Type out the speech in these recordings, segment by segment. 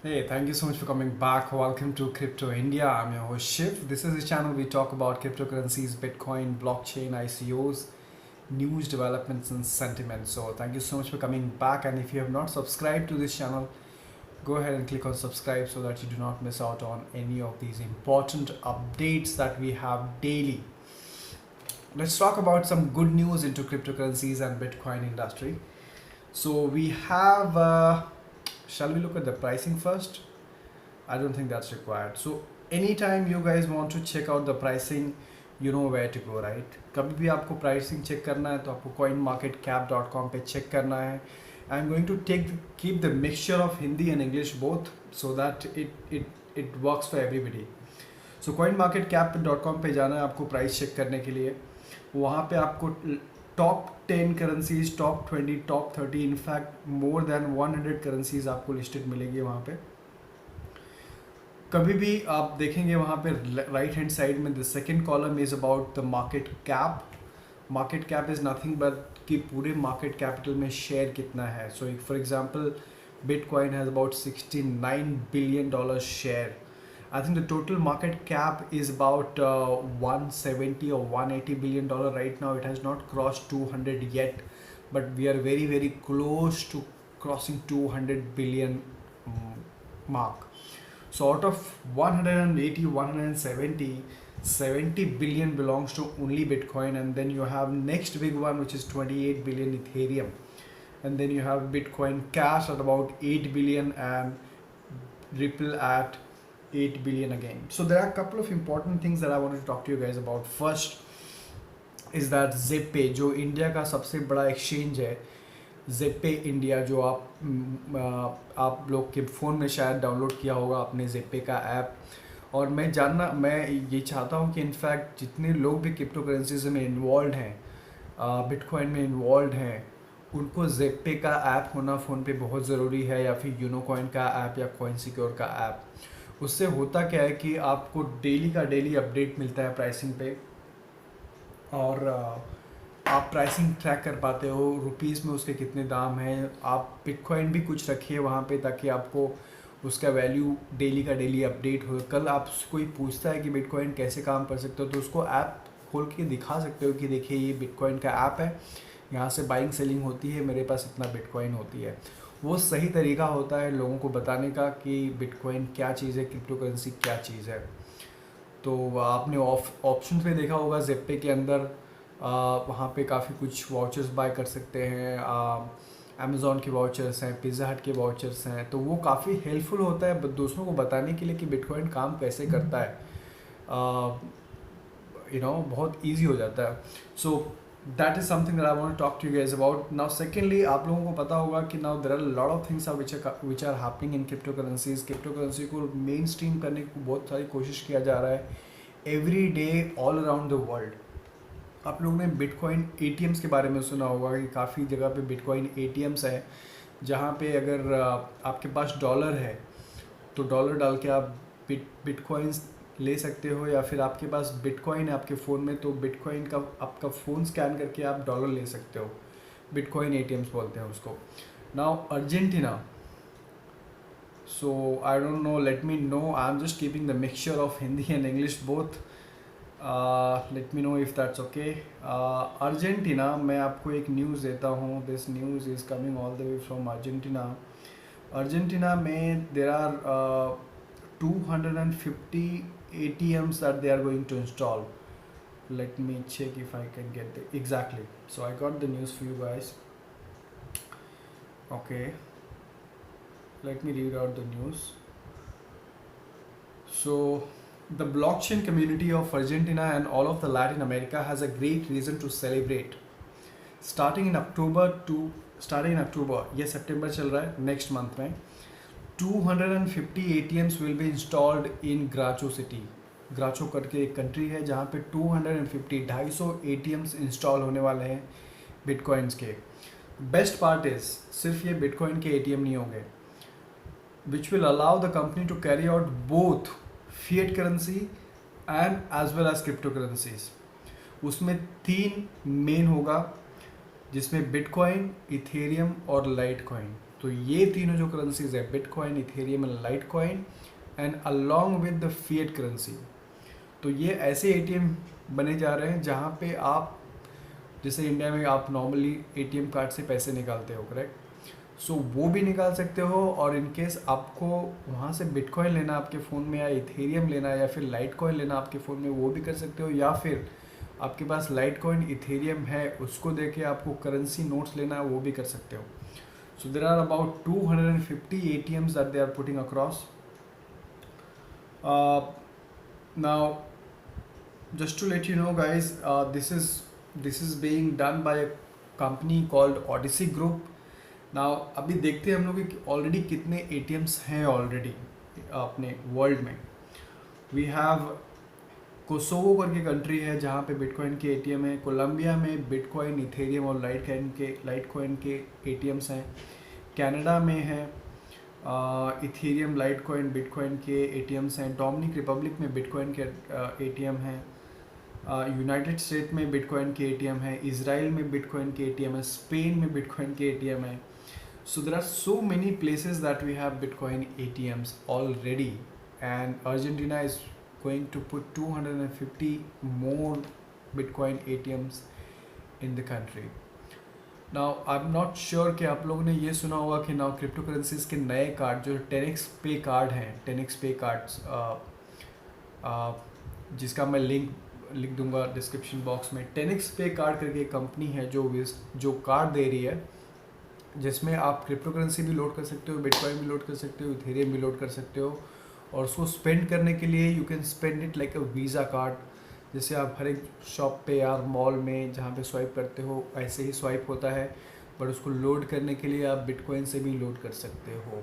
Hey, thank you so much for coming back. Welcome to Crypto India. I'm your host Shiv. This is the channel we talk about cryptocurrencies, Bitcoin, blockchain, ICOs, news developments, and sentiments. So, thank you so much for coming back. And if you have not subscribed to this channel, go ahead and click on subscribe so that you do not miss out on any of these important updates that we have daily. Let's talk about some good news into cryptocurrencies and Bitcoin industry. So, we have. Shall we look at the pricing first? I don't think that's required. So anytime you guys want to check out the pricing, you know where to go, right? कभी भी आपको pricing check करना है तो आपको coinmarketcap.com पे check करना है. I'm going to keep the mixture of Hindi and English both so that it works for everybody. So coinmarketcap.com पे जाना है आपको price check करने के लिए. वहाँ पे आपको top 10 currencies, top 20, top 30, in fact more than 100 currencies आपको लिस्टेड मिलेगी वहाँ पे. कभी भी आप देखेंगे वहाँ पे राइट हैंड साइड में the second column is about the market cap. Market cap is nothing but कि पूरे मार्केट कैपिटल में शेयर कितना है. So for example bitcoin has about $69 billion share. I think the total market cap is about 170 or $180 billion right now. It has not crossed 200 yet, but we are very, very close to crossing 200 billion mark. So out of 180, 170, 70 billion belongs to only Bitcoin, and then you have next big one which is 28 billion Ethereum, and then you have Bitcoin Cash at about 8 billion and Ripple at 8 billion again. So there are a couple of important things that I wanted to talk to you guys about. First is that ZipPay, जो India का सबसे बड़ा exchange है, ZipPay India, जो आप लोग के phone में शायद डाउनलोड किया होगा आपने ZipPay का ऐप. और मैं ये चाहता हूँ कि इनफैक्ट जितने लोग भी क्रिप्टो करेंसीज में इन्वॉल्व हैं, बिटकॉइन में इन्वॉल्व हैं, उनको ZipPay का ऐप होना फ़ोन पे बहुत ज़रूरी है, या फिर यूनोकॉइन का ऐप या कॉइन सिक्योर का ऐप. उससे होता क्या है कि आपको डेली का डेली अपडेट मिलता है प्राइसिंग पे, और आप प्राइसिंग ट्रैक कर पाते हो, रुपीज़ में उसके कितने दाम हैं. आप बिटकॉइन भी कुछ रखिए वहाँ पे ताकि आपको उसका वैल्यू डेली का डेली अपडेट हो. कल आप कोई पूछता है कि बिटकॉइन कैसे काम कर सकते हो, तो उसको ऐप खोल के दिखा सकते हो कि देखिए ये बिटकॉइन का ऐप है, यहाँ से बाइंग सेलिंग होती है, मेरे पास इतना बिटकॉइन होती है. वो सही तरीका होता है लोगों को बताने का कि बिटकॉइन क्या चीज़ है, क्रिप्टो करेंसी क्या चीज़ है. तो आपने ऑप्शन पे देखा होगा ZipPay के अंदर, वहाँ पे काफ़ी कुछ वाउचर्स बाय कर सकते हैं. अमेज़ॉन के वाउचर्स हैं, पिज़्ज़ा हट के वाउचर्स हैं. तो वो काफ़ी हेल्पफुल होता है दूसरों को बताने के लिए कि बिटकॉइन काम कैसे करता है. बहुत ईजी हो जाता है. सो that is something that I want to talk to you guys about. Now secondly, आप लोगों को पता होगा कि now there are a lot of things which are happening in cryptocurrencies. cryptocurrency को मेन स्ट्रीम करने की बहुत सारी कोशिश किया जा रहा है every day all around the world. आप लोगों ने बिटकॉइन ATMs के बारे में सुना होगा कि काफ़ी जगह पे बिटकॉइन ATMs हैं, जहाँ पे अगर आपके पास डॉलर है तो डॉलर डाल के आप बिटकॉइंस ले सकते हो, या फिर आपके पास बिटकॉइन है आपके फ़ोन में तो बिटकॉइन का आपका फ़ोन स्कैन करके आप डॉलर ले सकते हो. बिटकॉइन ATMs बोलते हैं उसको. Now Argentina, so I don't know, let me know, I am just keeping the mixture of Hindi and English both. Let me know if that's okay. Argentina, मैं आपको एक न्यूज़ देता हूँ. This news is coming all the way from Argentina. Argentina में there are 250 ATMs that they are going to install. Let me check if I can get the exactly. So I got the news for you guys. Okay, let me read out the news. So the blockchain community of Argentina and all of the Latin America has a great reason to celebrate. Starting in October, ये सितंबर चल रहा है, next month में 250 ATMs will be installed in Gracho city. ग्राचो करके एक country है जहाँ पे 250 ATMs इंस्टॉल होने वाले हैं बिटकॉइंस के. बेस्ट पार्ट इज सिर्फ ये बिटकॉइन के ATM नहीं होंगे, which will allow the company to carry out both fiat currency and as well as crypto currencies. उसमें 3 मेन होगा, जिसमें बिटकॉइन, इथेरियम और लाइट कॉइन. तो ये तीनों जो करेंसीज है, Bitcoin, Ethereum and Litecoin, and along with the fiat currency, तो ये ऐसे एटीएम बने जा रहे हैं जहाँ पे आप, जैसे इंडिया में आप नॉर्मली एटीएम कार्ड से पैसे निकालते हो, करेक्ट, सो वो भी निकाल सकते हो। और इन केस आपको वहाँ से बिटकॉइन लेना आपके फ़ोन में, या इथेरियम लेना, या फिर लाइटकॉइन लेना आपके फ़ोन में, वो भी कर सकते हो। या फिर आपके पास लाइटकॉइन, इथेरियम है, उसको देके आपको करेंसी नोट्स लेना है, वो भी कर सकते हो। So there are about 250 ATMs that they are putting across. Now just to let you know guys, this is being done by a company called Odyssey Group. Now अभी देखते हैं हम लोग कि ऑलरेडी कितने ATMs हैं ऑलरेडी अपने world में। वी हैव कोसोवो करके कंट्री है जहाँ पे बिटकॉइन के ATM है। कोलंबिया में बिटकॉइन, इथेरियम और लाइटकॉइन के ATMs हैं। कनाडा में है इथेरियम, लाइटकॉइन, बिटकॉइन के ATMs हैं। डोमिनिक रिपब्लिक में बिटकॉइन के ATM हैं। यूनाइटेड स्टेट में बिटकॉइन के ATM है। इजराइल में बिटकॉइन के ATM है। स्पेन में बिटकॉइन के ATM है। So there are so many places that we have bitcoin ATMs already, and Argentina is going to put 250 more Bitcoin ATMs in the country. Now I am not sure कि आप लोगों ने ये सुना होगा कि नाउ क्रिप्टो करेंसीज के नए कार्ड जो 10x पे कार्ड हैं, 10x पे कार्ड्स, जिसका मैं लिंक लिख दूंगा डिस्क्रिप्शन बॉक्स में। 10x पे कार्ड करके एक कंपनी है जो कार्ड दे रही है, जिसमें आप क्रिप्टो करेंसी भी लोड कर सकते हो, बिटकॉइन भी लोड कर सकते हो, इथेरियम भी लोड कर सकते हो, और उसको स्पेंड करने के लिए you can spend it like a visa card. जैसे आप हर एक शॉप पे या मॉल में जहाँ पे स्वाइप करते हो ऐसे ही स्वाइप होता है, बट उसको लोड करने के लिए आप बिटकॉइन से भी लोड कर सकते हो।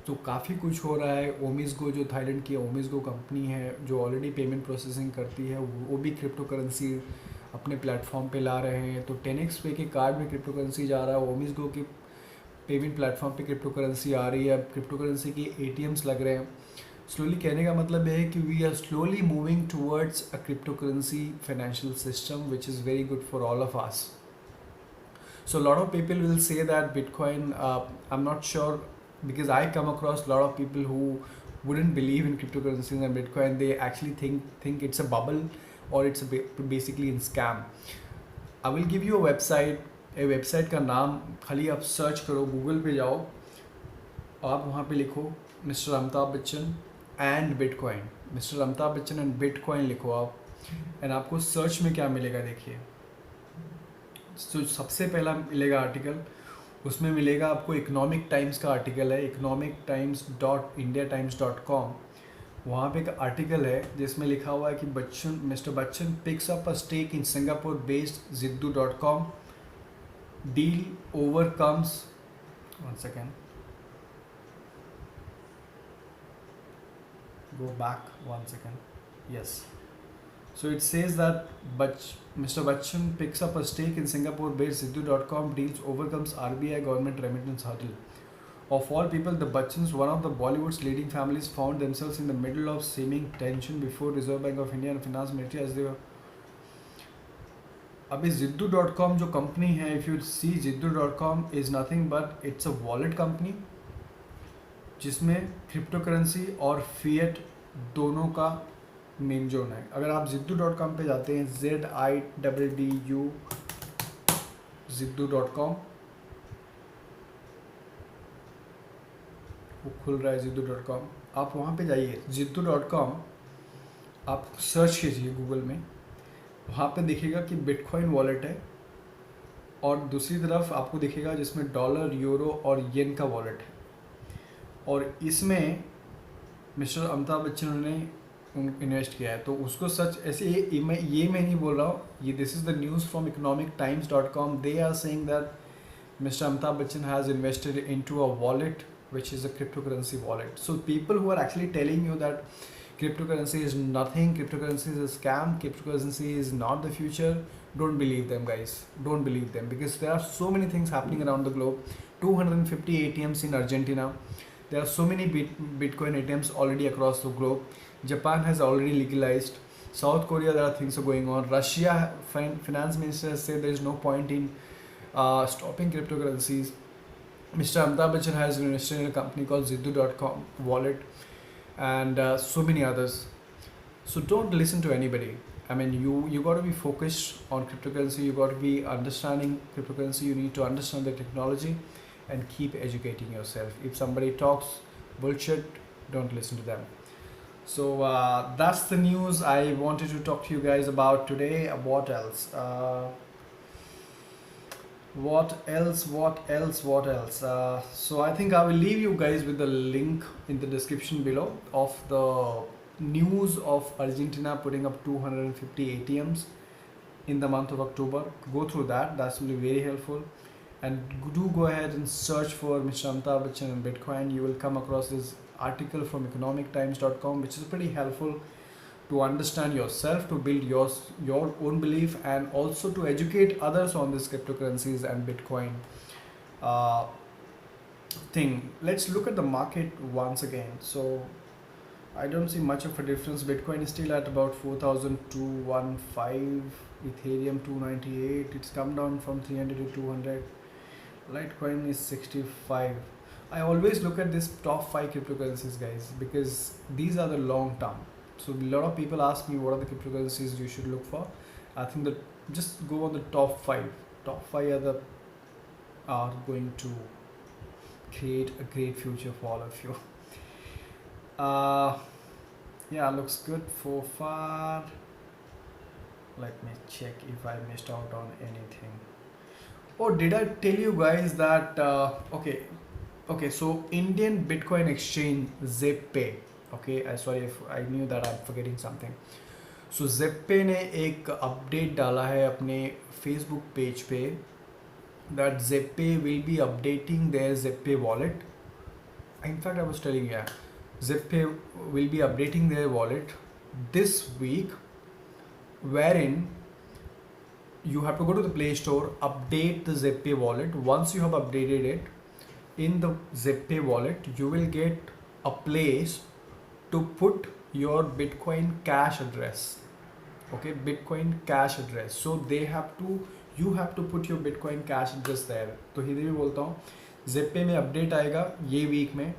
तो काफ़ी कुछ हो रहा है। ओमिसगो जो थाईलैंड की ओमिसगो कंपनी है जो ऑलरेडी पेमेंट प्रोसेसिंग करती है, वो भी क्रिप्टो करेंसी अपने प्लेटफॉर्म पे ला रहे हैं। तो 10x पे के कार्ड में क्रिप्टो करेंसी जा रहा है, ओमिसगो की पेमेंट प्लेटफॉर्म पे क्रिप्टो करेंसी आ रही है, अब क्रिप्टो करेंसी की ATMs लग रहे हैं। स्लोली कहने का मतलब है कि we are slowly moving towards a crypto currency financial system which is very good for all of us. So a lot of people will say that Bitcoin, I'm not sure, because I come across a lot of people who wouldn't believe in cryptocurrencies and Bitcoin. They actually think it's a bubble or it's basically a scam. I will give you a website का नाम खाली आप search करो, Google पे जाओ, आप वहाँ पे लिखो mister Amitabh Bachchan and bitcoin, mister Amitabh Bachchan and bitcoin लिखो आप, एंड आपको सर्च में क्या मिलेगा देखिए। तो सबसे पहला मिलेगा आर्टिकल, उसमें मिलेगा आपको इकोनॉमिक टाइम्स का आर्टिकल है, economictimes.indiatimes.com। वहाँ पे एक आर्टिकल है जिसमें लिखा हुआ है कि mister Bachchan picks up a stake in Singapore based Ziddu.com, deal overcomes, one second, go back 1 second, yes. So it says that Mr. Bachchan picks up a stake in Singapore based Ziddu.com, deals overcomes RBI government remittance hurdle. Of all people, the Bachchans, one of the Bollywood's leading families, found themselves in the middle of seeming tension before Reserve Bank of India and Finance Ministry as they were. अभी Ziddu.com जो company है, if you see Ziddu.com is nothing but it's a wallet company जिसमें crypto currency और fiat दोनों का main zone है। अगर आप Ziddu.com पे जाते हैं, ZIDDU Ziddu.com, वो खुल रहा है Ziddu.com, आप वहाँ पे जाइए Ziddu.com, आप सर्च कीजिए गूगल में, वहाँ पे दिखेगा कि बिटकॉइन वॉलेट है, और दूसरी तरफ आपको दिखेगा जिसमें डॉलर, यूरो और येन का वॉलेट है, और इसमें मिस्टर अमिताभ बच्चन ने इन्वेस्ट किया है। तो उसको सच ऐसे ये मैं नहीं बोल रहा हूँ, ये this is the news from economictimes.com। They are saying that mister Amitabh Bachchan has invested into a wallet which is a cryptocurrency wallet. So people who are actually telling you that cryptocurrency is nothing, cryptocurrency is a scam, cryptocurrency is not the future, don't believe them guys, don't believe them, because there are so many things happening around the globe. 250 ATMs in Argentina, there are so many Bitcoin ATMs already across the globe. Japan has already legalized. South Korea, there are things are going on. Russia finance minister has said there is no point in stopping cryptocurrencies. Mr. Amitabh Bachchan has invested in a company called Ziddu.com wallet, and so many others. So don't listen to anybody. I mean, you got to be focused on cryptocurrency. You got to be understanding cryptocurrency. You need to understand the technology, and keep educating yourself. If somebody talks bullshit, don't listen to them. So that's the news I wanted to talk to you guys about today. What else? So I think I will leave you guys with the link in the description below of the news of Argentina putting up 250 ATMs in the month of October. Go through that. That's will be very helpful. And do go ahead and search for Mr. Amitabh Bachchan and Bitcoin. You will come across this article from economictimes.com, which is pretty helpful to understand yourself, to build your own belief, and also to educate others on this cryptocurrencies and Bitcoin uh, thing. Let's look at the market once again. So I don't see much of a difference. Bitcoin is still at about 4,215, Ethereum 298. It's come down from 300 to 200. Litecoin is 65. I always look at this top 5 cryptocurrencies, guys, because these are the long term. So a lot of people ask me what are the cryptocurrencies you should look for. I think that just go on the top 5. Top 5 are going to create a great future for all of you. Yeah, looks good so far. Let me check if I missed out on anything. Oh, did I tell you guys that okay, so Indian Bitcoin exchange ZebPay. Okay, sorry if I knew that I'm forgetting something. So ZebPay ने एक update डाला है अपने Facebook page पे that ZebPay will be updating their ZebPay wallet. In fact, I was telling you, ZebPay will be updating their wallet this week, wherein you have to go to the Play Store, update the ZebPay wallet. Once you have updated it, in the ZebPay wallet, you will get a place to put your Bitcoin Cash address. Okay, Bitcoin Cash address. So you have to put your Bitcoin Cash address there. तो हिंदी में बोलता हूँ, ZebPay में update आएगा ये week में.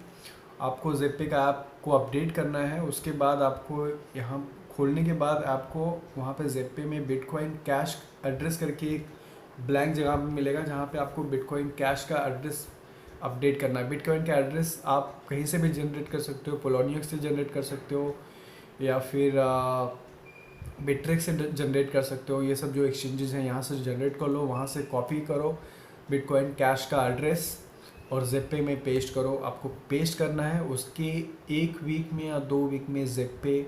आपको ZebPay का ऐप को अपडेट करना है. उसके बाद आपको यहाँ खोलने के बाद आपको वहाँ पे ZebPay में Bitcoin Cash एड्रेस करके एक ब्लैंक जगह पे मिलेगा, जहाँ पे आपको Bitcoin Cash का एड्रेस अपडेट करना है. बिटकॉइन का एड्रेस आप कहीं से भी जनरेट कर सकते हो. पोलोनियक्स से जनरेट कर सकते हो, या फिर बिट्रिक्स से जनरेट कर सकते हो. ये सब जो एक्सचेंजेस हैं यहाँ से जनरेट कर लो, वहाँ से कॉपी करो बिटकॉइन कैश का एड्रेस और ZebPay में पेस्ट करो. आपको पेस्ट करना है. उसके 1 वीक में या 2 वीक में ZebPay,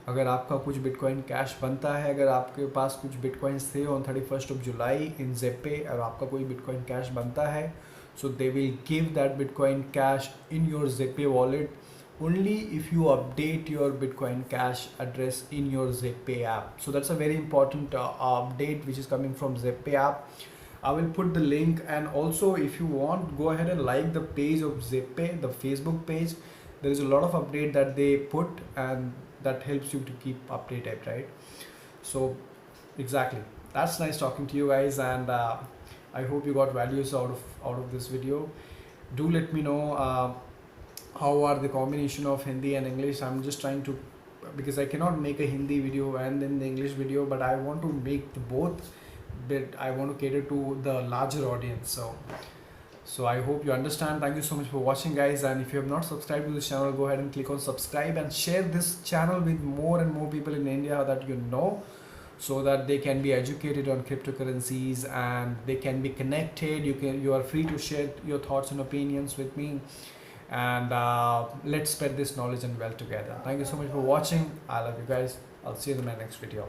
अगर आपका कुछ बिटकॉइन कैश बनता है, अगर आपके पास कुछ बिटकॉइंस थे ऑन 31 जुलाई इन ZebPay और आपका कोई बिटकॉइन कैश बनता है, so they will give that Bitcoin Cash in your ZebPay wallet only if you update your Bitcoin Cash address in your ZebPay app. So that's a very important update which is coming from ZebPay app. I will put the link, and also if you want, go ahead and like the page of ZebPay, the Facebook page. There is a lot of update that they put, and that helps you to keep updated, right? So exactly, that's nice talking to you guys, and I hope you got values out of this video. Do let me know how are the combination of Hindi and English. I'm just trying to, because I cannot make a Hindi video and then the English video, but I want to make the both, but I want to cater to the larger audience. So I hope you understand. Thank you so much for watching, guys, and if you have not subscribed to this channel, go ahead and click on subscribe and share this channel with more and more people in India that you know, so that they can be educated on cryptocurrencies and they can be connected. You are free to share your thoughts and opinions with me, and let's spread this knowledge and wealth together. Thank you so much for watching. I love you guys. I'll see you in my next video.